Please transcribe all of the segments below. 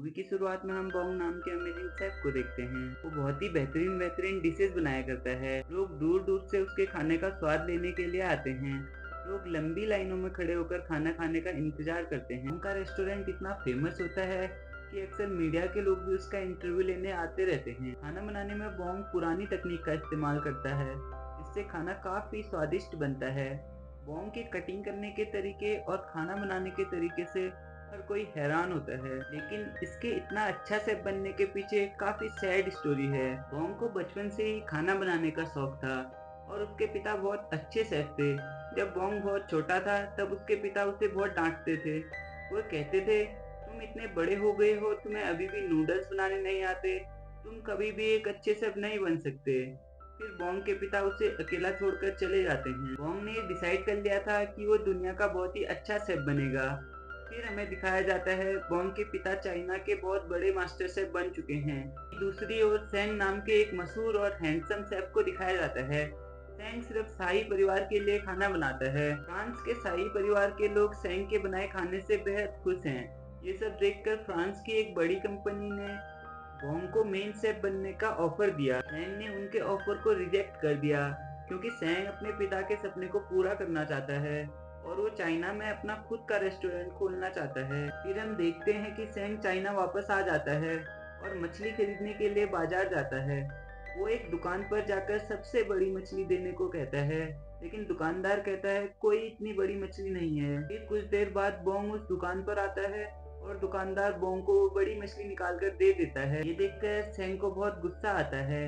Movie की शुरुआत में हम बॉन्ग नाम के अमेजिंग शेफ को देखते हैं। वो बहुत ही बेहतरीन बेहतरीन डिशेस बनाया करता है। लोग दूर दूर से उसके खाने का स्वाद लेने के लिए आते हैं। लोग लंबी लाइनों में खड़े होकर खाना खाने का इंतजार करते हैं। उनका रेस्टोरेंट इतना फेमस होता है कि अक्सर मीडिया के लोग भी उसका इंटरव्यू लेने आते रहते हैं। खाना बनाने में बॉन्ग पुरानी तकनीक का इस्तेमाल करता है। इससे खाना काफी स्वादिष्ट बनता है। बॉन्ग के कटिंग करने के तरीके और खाना बनाने के तरीके से हर कोई हैरान होता है, लेकिन इसके इतना अच्छा शेफ बनने के पीछे काफी सैड स्टोरी है। बॉन्ग को बचपन से ही खाना बनाने का शौक था और उसके पिता बहुत अच्छे शेफ थे। जब बॉन्ग बहुत छोटा था तब उसके पिता उसे बहुत डांटते थे। वो कहते थे, तुम इतने बड़े हो गए हो, तुम्हें अभी भी नूडल्स बनाने नहीं आते, तुम कभी भी एक अच्छे शेफ नहीं बन सकते। फिर बॉन्ग के पिता उसे अकेला छोड़कर चले जाते हैं। बॉन्ग ने डिसाइड कर लिया था कि वो दुनिया का बहुत ही अच्छा शेफ बनेगा। फिर हमें दिखाया जाता है बॉन्ग के पिता चाइना के बहुत बड़े मास्टर शेफ बन चुके हैं। दूसरी ओर सेंग नाम के एक मशहूर और हैंडसम शेफ को दिखाया जाता है। सेंग सिर्फ शाही परिवार के लिए खाना बनाता है। फ्रांस के शाही परिवार के लोग सेंग के बनाए खाने से बेहद खुश हैं। ये सब देखकर फ्रांस की एक बड़ी कंपनी ने बॉन्ग को मेन शेफ बनने का ऑफर दिया। सेंग ने उनके ऑफर को रिजेक्ट कर दिया क्योंकि सेंग अपने पिता के सपने को पूरा करना चाहता है और वो चाइना में अपना खुद का रेस्टोरेंट खोलना चाहता है। फिर हम देखते हैं कि सेंग चाइना वापस आ जाता है और मछली खरीदने के लिए बाजार जाता है। वो एक दुकान पर जाकर सबसे बड़ी मछली देने को कहता है, लेकिन दुकानदार कहता है कोई इतनी बड़ी मछली नहीं है। फिर कुछ देर बाद बॉन्ग उस दुकान पर आता है और दुकानदार बॉन्ग को वो बड़ी मछली निकाल कर दे देता है। ये देखकर सेंग को बहुत गुस्सा आता है।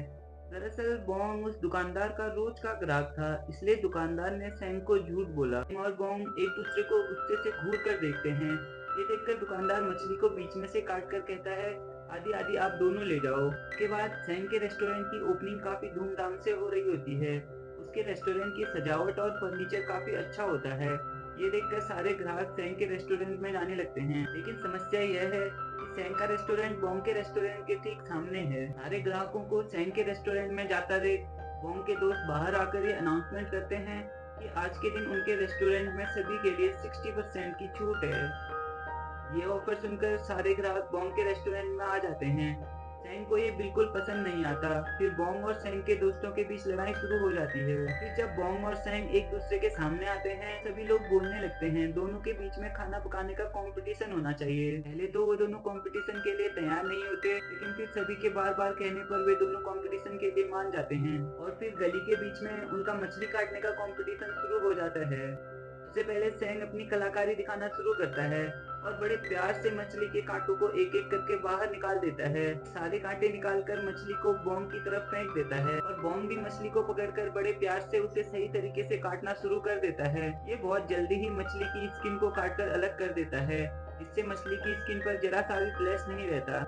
दरअसल बॉन्ग उस दुकानदार का रोज का ग्राहक था, इसलिए दुकानदार ने सेंग को झूठ बोला। सेंग और बॉन्ग एक दूसरे को गुस्से से घूर कर देखते हैं। ये देखकर दुकानदार मछली को बीच में से काट कर कहता है, आधी आधी आप दोनों ले जाओ। उसके बाद सेंग के रेस्टोरेंट की ओपनिंग काफी धूमधाम से हो रही होती है। उसके रेस्टोरेंट की सजावट और फर्नीचर काफी अच्छा होता है। ये देखकर सारे ग्राहक सेंग के रेस्टोरेंट में जाने लगते हैं, लेकिन समस्या यह है कि सेंग का रेस्टोरेंट बॉन्ग के रेस्टोरेंट के ठीक सामने है। सारे ग्राहकों को सेंग के रेस्टोरेंट में जाता देख बॉन्ग के दोस्त बाहर आकर ये अनाउंसमेंट करते हैं कि आज के दिन उनके रेस्टोरेंट में सभी के लिए 60% की छूट है। ये ऑफर सुनकर सारे ग्राहक बॉन्ग के रेस्टोरेंट में आ जाते हैं। सेंग को ये बिल्कुल पसंद नहीं आता। फिर बॉन्ग और सेंग के दोस्तों के बीच लड़ाई शुरू हो जाती है। फिर जब बॉन्ग और सेंग एक दूसरे के सामने आते हैं सभी लोग बोलने लगते हैं दोनों के बीच में खाना पकाने का कंपटीशन होना चाहिए। पहले तो वो दोनों कंपटीशन के लिए तैयार नहीं होते, लेकिन फिर सभी के बार बार कहने पर वे दोनों कंपटीशन के लिए मान जाते हैं और फिर गली के बीच में उनका मछली काटने का कंपटीशन शुरू हो जाता है। सबसे पहले सेंग अपनी कलाकारी दिखाना शुरू करता है और बड़े प्यार से मछली के कांटों को एक एक करके बाहर निकाल देता है। सारे कांटे निकालकर मछली को बॉन्ग की तरफ फेंक देता है और बॉन्ग भी मछली को पकड़कर बड़े प्यार से उसे सही तरीके से काटना शुरू कर देता है। ये बहुत जल्दी ही मछली की स्किन को काटकर अलग कर देता है, जिससे मछली की स्किन पर जरा सा भी फ्लैश नहीं रहता।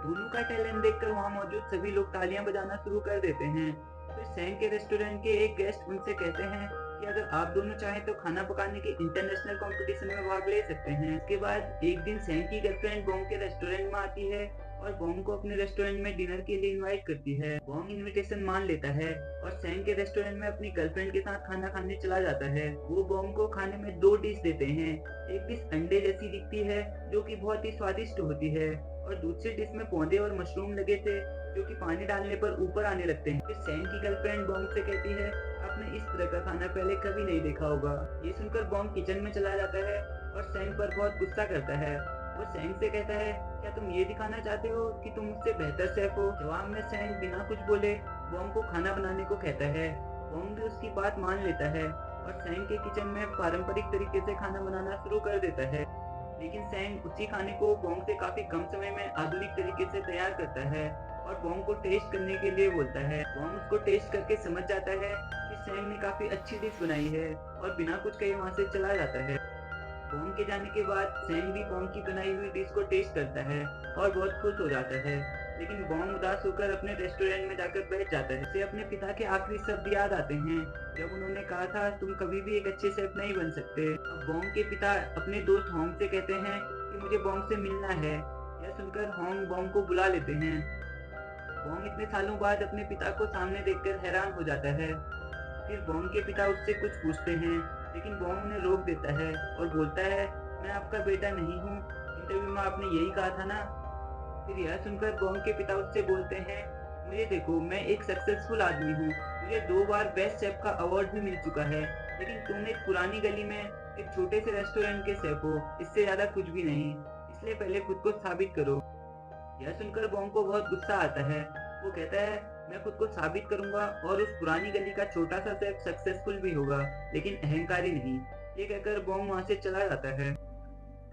दोनों का टैलेंट देखकर वहाँ मौजूद सभी लोग तालियां बजाना शुरू कर देते हैं। फिर सेंग के रेस्टोरेंट के एक गेस्ट उनसे कहते हैं कि अगर आप दोनों चाहें तो खाना पकाने के इंटरनेशनल कंपटीशन में भाग ले सकते हैं। इसके बाद एक दिन सेंग की गर्लफ्रेंड बॉन्ग के रेस्टोरेंट में आती है और बॉन्ग को अपने रेस्टोरेंट में डिनर के लिए इनवाइट करती है। बॉन्ग इनविटेशन मान लेता है और सेंग के रेस्टोरेंट में अपनी गर्लफ्रेंड के साथ खाना खाने चला जाता है। वो बॉन्ग को खाने में दो डिश देते हैं। एक डिश अंडे जैसी दिखती है जो कि बहुत ही स्वादिष्ट होती है और दूसरी डिश में पौधे और मशरूम लगे थे जो कि पानी डालने पर ऊपर आने लगते हैं। फिर सैम की गर्लफ्रेंड बॉन्ग से कहती है, आपने इस तरह का खाना पहले कभी नहीं देखा होगा। ये सुनकर बॉन्ग किचन में चला जाता है और सैम पर बहुत गुस्सा करता है। वो सैम से कहता है, क्या तुम ये दिखाना चाहते हो कि तुम मुझसे बेहतर शेफ हो? जवाब में सैम बिना कुछ बोले बॉन्ग को खाना बनाने को कहता है। बॉन्ग भी उसकी बात मान लेता है और सैम के किचन में पारंपरिक तरीके से खाना बनाना शुरू कर देता है। लेकिन सैंग उसी खाने को बॉन्ग से काफी कम समय में आधुनिक तरीके से तैयार करता है और बॉन्ग को टेस्ट करने के लिए बोलता है। बॉन्ग उसको टेस्ट करके समझ जाता है कि सैंग ने काफी अच्छी डिश बनाई है और बिना कुछ कहे वहां से चला जाता है। बॉन्ग के जाने के बाद सैंग भी बॉन्ग की बनाई हुई डिश को टेस्ट करता है और बहुत खुश हो जाता है। लेकिन बॉन्ग उदास होकर अपने रेस्टोरेंट में जाकर बैठ जाता है। उसे अपने पिता के आखिरी शब्द याद आते हैं जब उन्होंने कहा था, तुम कभी भी एक अच्छे शेफ नहीं बन सकते। अब बॉन्ग के पिता अपने दोस्त होंग से कहते हैं कि मुझे बॉन्ग से मिलना है। यह सुनकर होंग बॉन्ग को बुला लेते हैं। बॉन्ग इतने सालों बाद अपने पिता को सामने देखकर हैरान हो जाता है। फिर बॉन्ग के पिता उससे कुछ पूछते हैं, लेकिन बॉन्ग उन्हें रोक देता है और बोलता है, मैं आपका बेटा नहीं हूँ, इंटरव्यू में आपने यही कहा था ना। फिर यह सुनकर बॉन्ग के पिता उससे बोलते हैं, मुझे देखो, मैं एक सक्सेसफुल आदमी हूँ, मुझे 2 बार बेस्ट शेफ का अवार्ड भी मिल चुका है, लेकिन तुम एक पुरानी गली में एक छोटे से रेस्टोरेंट के शेफ हो, इससे ज़्यादा कुछ भी नहीं, इसलिए पहले खुद को साबित करो। यह सुनकर बॉन्ग को बहुत गुस्सा आता है। वो कहता है, मैं खुद को साबित करूंगा और उस पुरानी गली का छोटा सा शेफ सक्सेसफुल भी होगा, लेकिन अहंकारी नहीं। ये कहकर बॉन्ग वहां से चला जाता है।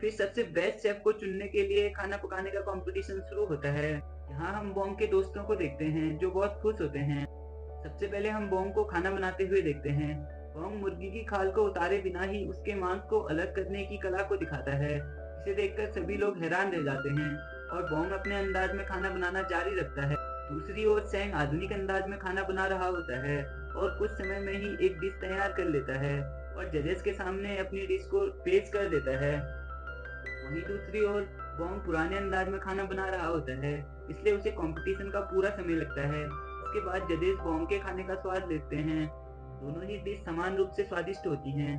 फिर सबसे बेस्ट शेफ को चुनने के लिए खाना पकाने का कंपटीशन शुरू होता है। यहाँ हम बॉन्ग के दोस्तों को देखते हैं जो बहुत खुश होते हैं। सबसे पहले हम बॉन्ग को खाना बनाते हुए देखते हैं। बॉन्ग मुर्गी की खाल को उतारे बिना ही उसके मांस को अलग करने की कला को दिखाता है। इसे देखकर सभी लोग हैरान रह जाते हैं और बॉन्ग अपने अंदाज में खाना बनाना जारी रखता है। दूसरी ओर सैंग आधुनिक अंदाज में खाना बना रहा होता है और कुछ समय में ही एक डिश तैयार कर लेता है और जजेस के सामने अपनी डिश को पेश कर देता है। वहीं दूसरी ओर बॉन्ग पुराने अंदाज में खाना बना रहा होता है, इसलिए उसे कंपटीशन का पूरा समय लगता है। इसके बाद जजेस बॉन्ग के खाने का स्वाद लेते हैं। दोनों ही डिश समान रूप से स्वादिष्ट होती हैं।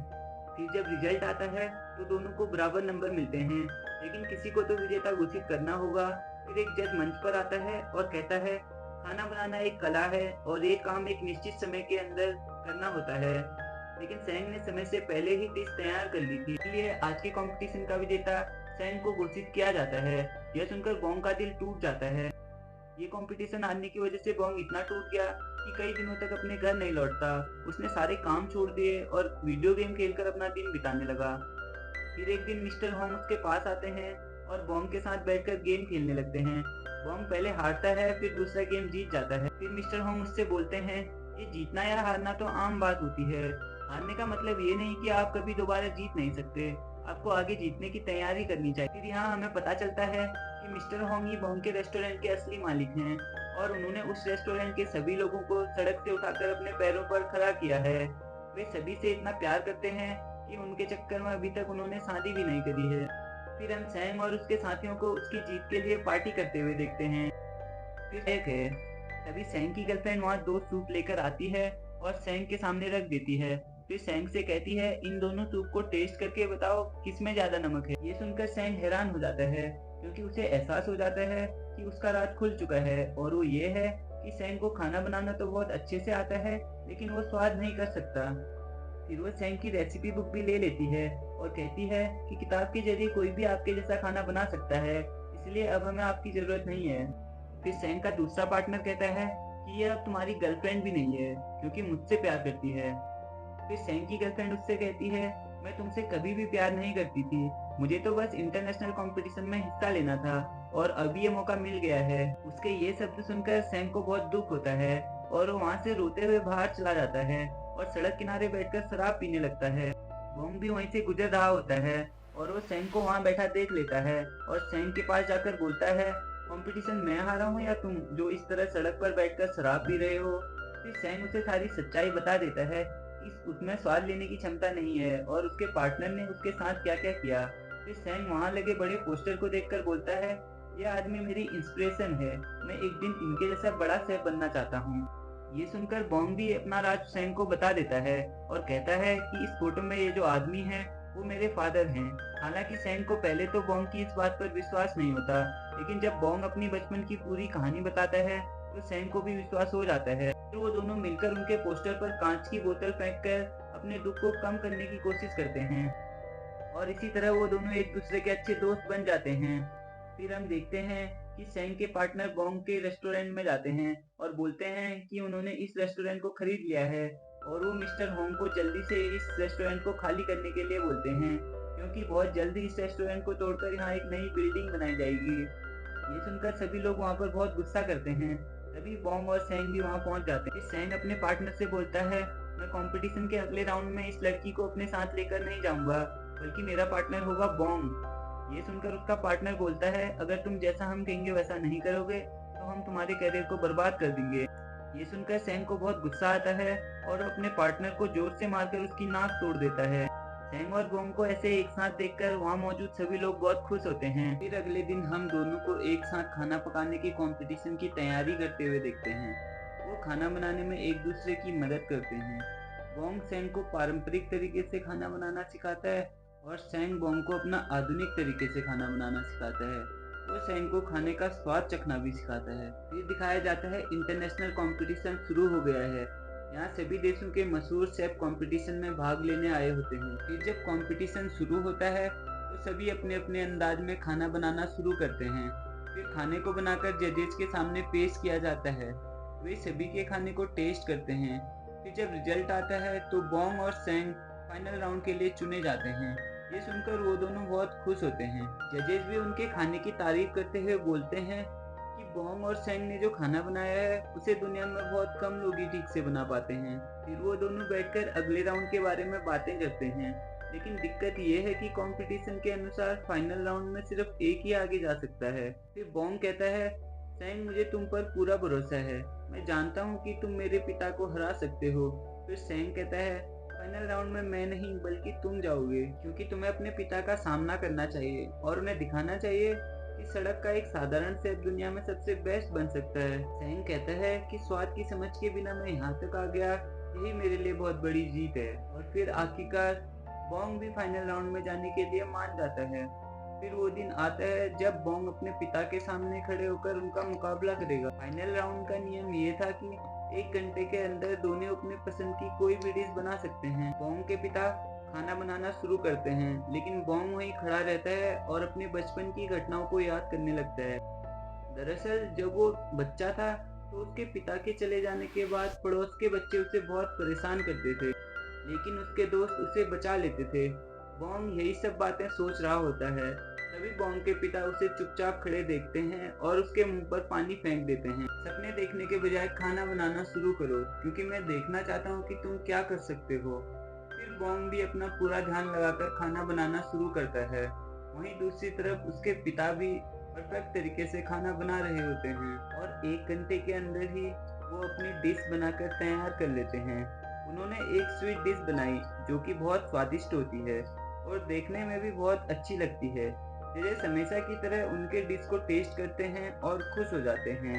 फिर जब रिजल्ट आता है तो दोनों को बराबर नंबर मिलते हैं, लेकिन किसी को तो विजेता घोषित करना होगा। फिर एक जज मंच पर आता है और कहता है, खाना बनाना एक कला है और ये काम एक निश्चित समय के अंदर करना होता है, लेकिन सैंग ने समय से पहले ही डिश तैयार कर ली थी, इसलिए आज के कंपटीशन का विजेता सैंग को घोषित किया जाता है। यह सुनकर बॉन्ग का दिल टूट जाता है। ये कंपटीशन हारने की वजह से बॉन्ग इतना टूट गया कि कई दिनों तक अपने घर नहीं लौटता। उसने सारे काम छोड़ दिए और वीडियो गेम खेलकर अपना दिन बिताने लगा। फिर एक दिन मिस्टर होम उसके पास आते हैं और बॉन्ग के साथ बैठकर गेम खेलने लगते हैं। बॉन्ग पहले हारता है, फिर दूसरा गेम जीत जाता है। फिर मिस्टर होम उससे बोलते हैं, ये जीतना या हारना तो आम बात होती है। हारने का मतलब ये नहीं कि आप कभी दोबारा जीत नहीं सकते, आपको आगे जीतने की तैयारी करनी चाहिए। फिर यहाँ हमें पता चलता है कि मिस्टर होंग ही बॉन्ग के रेस्टोरेंट के असली मालिक हैं और उन्होंने उस रेस्टोरेंट के सभी लोगों को सड़क से उठाकर अपने पैरों पर खड़ा किया है। वे सभी से इतना प्यार करते हैं कि उनके चक्कर में अभी तक उन्होंने शादी भी नहीं करी है। फिर हम सैम और उसके साथियों को उसकी जीत के लिए पार्टी करते हुए देखते हैं। फिर एक है, तभी सैंग की गर्लफ्रेंड वहाँ 2 सूप लेकर आती है और सैंग के सामने रख देती है। फिर सैंग से कहती है, इन दोनों सूप को टेस्ट करके बताओ किसमें ज्यादा नमक है। ये सुनकर सैंग हैरान हो जाता है, क्योंकि उसे एहसास हो जाता है कि उसका राज खुल चुका है, और वो ये है कि सैंग को खाना बनाना तो बहुत अच्छे से आता है, लेकिन वो स्वाद नहीं कर सकता। फिर वो सैंग की रेसिपी बुक भी ले लेती है और कहती है कि किताब के जरिए कोई भी आपके जैसा खाना बना सकता है, इसलिए अब हमें आपकी जरूरत नहीं है। फिर सैंग का दूसरा पार्टनर कहता है कि ये अब तुम्हारी गर्लफ्रेंड भी नहीं है, क्योंकि मुझसे प्यार करती है। फिर सैंग की गर्लफ्रेंड उससे कहती है, मैं तुमसे कभी भी प्यार नहीं करती थी, मुझे तो बस इंटरनेशनल कंपटीशन में हिस्सा लेना था और अभी ये मौका मिल गया है। उसके ये शब्द सुनकर सैंग को बहुत दुख होता है और वो वहाँ से रोते हुए बाहर चला जाता है और सड़क किनारे बैठकर शराब पीने लगता है। बॉन्ग भी वहीं से गुजर रहा होता है और वो सैंग को वहाँ बैठा देख लेता है और सैंग के पास जाकर बोलता है, कंपटीशन मैं हारा हूँ या तुम, जो इस तरह सड़क पर बैठकर शराब पी रहे हो। फिर सैंग उसे सारी सच्चाई बता देता है कि उसमें स्वाद लेने की क्षमता नहीं है और उसके पार्टनर ने उसके साथ क्या क्या किया। फिर सैंग वहाँ लगे बड़े पोस्टर को देखकर बोलता है, यह आदमी मेरी इंस्पिरेशन है, मैं एक दिन इनके जैसा बड़ा शेफ बनना चाहता हूँ। ये सुनकर बॉन्ग भी अपना राज सैंग को बता देता है और कहता है कि इस फोटो में ये जो आदमी है वो मेरे फादर हैं। हालांकि सैंग को पहले तो बॉन्ग की इस बात पर विश्वास नहीं होता, लेकिन जब बॉन्ग अपनी बचपन की पूरी कहानी बताता है तो सैंग को भी विश्वास हो जाता है। फिर वो दोनों मिलकर उनके पोस्टर पर कांच की बोतल फेंककर अपने दुख को कम करने की कोशिश करते हैं और इसी तरह वो दोनों एक दूसरे के अच्छे दोस्त बन जाते हैं। फिर हम देखते हैं कि सैंग के पार्टनर बॉन्ग के रेस्टोरेंट में जाते हैं और बोलते हैं कि उन्होंने इस रेस्टोरेंट को खरीद लिया है और वो मिस्टर होंग को जल्दी से इस रेस्टोरेंट को खाली करने के लिए बोलते हैं, क्योंकि बहुत जल्दी इस रेस्टोरेंट को तोड़कर यहाँ एक नई बिल्डिंग बनाई जाएगी। ये सुनकर सभी लोग वहाँ पर बहुत गुस्सा करते हैं। तभी बॉन्ग और सैंग भी वहाँ पहुँच जाते हैं। सैंग अपने पार्टनर से बोलता है, मैं कंपटीशन के अगले राउंड में इस लड़की को अपने साथ लेकर नहीं जाऊंगा, बल्कि मेरा पार्टनर होगा बॉन्ग। ये सुनकर उसका पार्टनर बोलता है, अगर तुम जैसा हम कहेंगे वैसा नहीं करोगे तो हम तुम्हारे करियर को बर्बाद कर देंगे। ये सुनकर सैंग को बहुत गुस्सा आता है और वो अपने पार्टनर को जोर से मारकर उसकी नाक तोड़ देता है। सैंग और बॉन्ग को ऐसे एक साथ देखकर वहाँ मौजूद सभी लोग बहुत खुश होते हैं। फिर अगले दिन हम दोनों को एक साथ खाना पकाने की कंपटीशन की तैयारी करते हुए देखते हैं। वो खाना बनाने में एक दूसरे की मदद करते हैं। बॉन्ग सैंग को पारंपरिक तरीके से खाना बनाना सिखाता है और सैंग बॉन्ग को अपना आधुनिक तरीके से खाना बनाना सिखाता है। वो सैंग को खाने का स्वाद चखना भी सिखाता है। फिर दिखाया जाता है इंटरनेशनल कंपटीशन शुरू हो गया है। यहाँ सभी देशों के मशहूर शेफ कंपटीशन में भाग लेने आए होते हैं। फिर जब कंपटीशन शुरू होता है तो सभी अपने अपने अंदाज में खाना बनाना शुरू करते हैं। फिर खाने को बनाकर जजेस के सामने पेश किया जाता है। वे सभी के खाने को टेस्ट करते हैं। फिर जब रिजल्ट आता है तो बॉन्ग और सैंग फाइनल राउंड के लिए चुने जाते हैं। ये सुनकर वो दोनों बहुत खुश होते हैं। जजेस भी उनके खाने की तारीफ करते हुए बोलते हैं कि बॉन्ग और सैंग ने जो खाना बनाया है उसे दुनिया में बहुत कम लोग ही ठीक से बना पाते हैं। फिर वो दोनों बैठकर अगले राउंड के बारे में बातें करते हैं। लेकिन दिक्कत ये है कि कंपटीशन के अनुसार फाइनल राउंड में सिर्फ एक ही आगे जा सकता है। फिर बॉन्ग कहता है, सैंग मुझे तुम पर पूरा भरोसा है, मैं जानता हूँ कि तुम मेरे पिता को हरा सकते हो। फिर सैंग कहता है, फाइनल राउंड में मैं नहीं बल्कि तुम जाओगे, क्योंकि तुम्हें अपने पिता का सामना करना चाहिए और उन्हें दिखाना चाहिए कि सड़क का एक साधारण शेफ दुनिया में सबसे बेस्ट बन सकता है। सैंग कहता है कि स्वाद की समझ के बिना मैं यहाँ तक आ गया, यही मेरे लिए बहुत बड़ी जीत है। और फिर आखिरकार बॉन्ग भी फाइनल राउंड में जाने के लिए मान जाता है। फिर वो दिन आता है जब बॉन्ग अपने पिता के सामने खड़े होकर उनका मुकाबला करेगा। फाइनल राउंड का नियम ये था कि 1 घंटे के अंदर दोनों अपने पसंद की कोई भी डिश बना सकते हैं। बॉन्ग के पिता खाना बनाना शुरू करते हैं, लेकिन बॉन्ग वहीं खड़ा रहता है और अपने बचपन की घटनाओं को याद करने लगता है। दरअसल जब वो बच्चा था तो उसके पिता के चले जाने के बाद पड़ोस के बच्चे उसे बहुत परेशान करते थे, लेकिन उसके दोस्त उसे बचा लेते थे। बॉन्ग यही सब बातें सोच रहा होता है, तभी बॉन्ग के पिता उसे चुपचाप खड़े देखते हैं और उसके मुंह पर पानी फेंक देते हैं। सपने देखने के बजाय खाना बनाना शुरू करो, क्योंकि मैं देखना चाहता हूँ कि तुम क्या कर सकते हो। फिर बॉन्ग भी अपना पूरा ध्यान लगाकर खाना बनाना शुरू करता है। वहीं दूसरी तरफ उसके पिता भी परफेक्ट तरीके से खाना बना रहे होते हैं और 1 घंटे के अंदर ही वो अपनी डिश बनाकर तैयार कर लेते हैं। उन्होंने एक स्वीट डिश बनाई जो कि बहुत स्वादिष्ट होती है और देखने में भी बहुत अच्छी लगती है। जजेस हमेशा की तरह उनके डिश को टेस्ट करते हैं और खुश हो जाते हैं।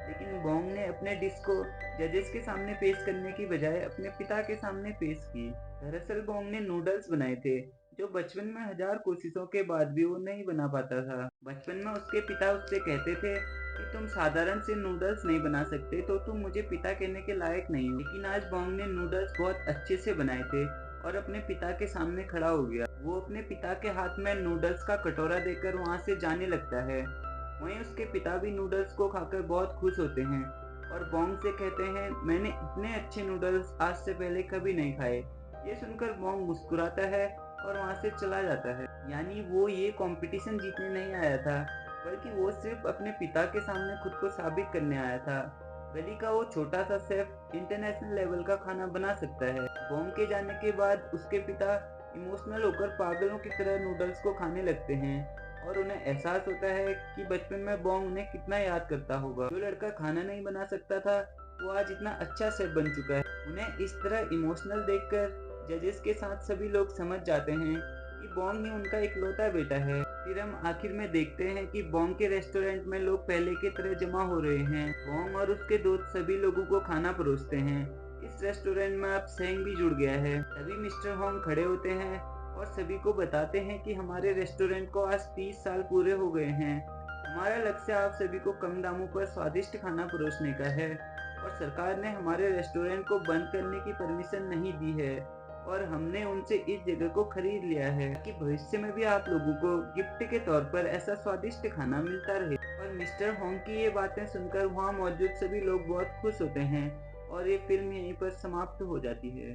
लेकिन बॉन्ग ने अपने डिश को जजेस के सामने पेश करने की बजाय अपने पिता के सामने पेश की। दरअसल बॉन्ग ने नूडल्स बनाए थे जो बचपन में 1000 कोशिशों के बाद भी वो नहीं बना पाता था। बचपन में उसके पिता उससे कहते थे कि तुम साधारण से नूडल्स नहीं बना सकते तो तुम मुझे पिता कहने के लायक नहीं हो। लेकिन आज बॉन्ग ने नूडल्स बहुत अच्छे से बनाए थे और अपने पिता के सामने खड़ा हो गया। वो अपने पिता के हाथ में नूडल्स का कटोरा देकर वहाँ से जाने लगता है। वहीं उसके पिता भी नूडल्स को खाकर बहुत खुश होते हैं और बॉन्ग से कहते हैं, मैंने इतने अच्छे नूडल्स आज से पहले कभी नहीं खाए। ये सुनकर बॉन्ग मुस्कुराता है और वहाँ से चला जाता है। यानी वो ये कंपटीशन जीतने नहीं आया था, बल्कि वो सिर्फ अपने पिता के सामने खुद को साबित करने आया था। गली का वो छोटा सा शेफ इंटरनेशनल लेवल का खाना बना सकता है। बॉन्ग के जाने के बाद उसके पिता इमोशनल होकर पागलों की तरह नूडल्स को खाने लगते हैं और उन्हें एहसास होता है कि बचपन में बॉन्ग उन्हें कितना याद करता होगा। जो लड़का खाना नहीं बना सकता था वो आज इतना अच्छा शेफ बन चुका है। उन्हें इस तरह इमोशनल देखकर जजेस के साथ सभी लोग समझ जाते हैं कि बॉन्ग ही उनका इकलौता बेटा है। फिर हम आखिर में देखते हैं कि बॉन्ग के रेस्टोरेंट में लोग पहले की तरह जमा हो रहे हैं। बॉन्ग और उसके दोस्त सभी लोगों को खाना परोसते हैं। इस रेस्टोरेंट में अब सैंग भी जुड़ गया है। तभी मिस्टर होंग खड़े होते हैं और सभी को बताते हैं कि हमारे रेस्टोरेंट को आज 30 साल पूरे हो गए हैं। हमारा लक्ष्य आप सभी को कम दामों पर स्वादिष्ट खाना परोसने का है और सरकार ने हमारे रेस्टोरेंट को बंद करने की परमिशन नहीं दी है और हमने उनसे इस जगह को खरीद लिया है ताकि भविष्य में भी आप लोगों को गिफ्ट के तौर पर ऐसा स्वादिष्ट खाना मिलता रहे। और मिस्टर होंग की ये बातें सुनकर वहाँ मौजूद सभी लोग बहुत खुश होते हैं और ये फिल्म यहीं पर समाप्त हो जाती है।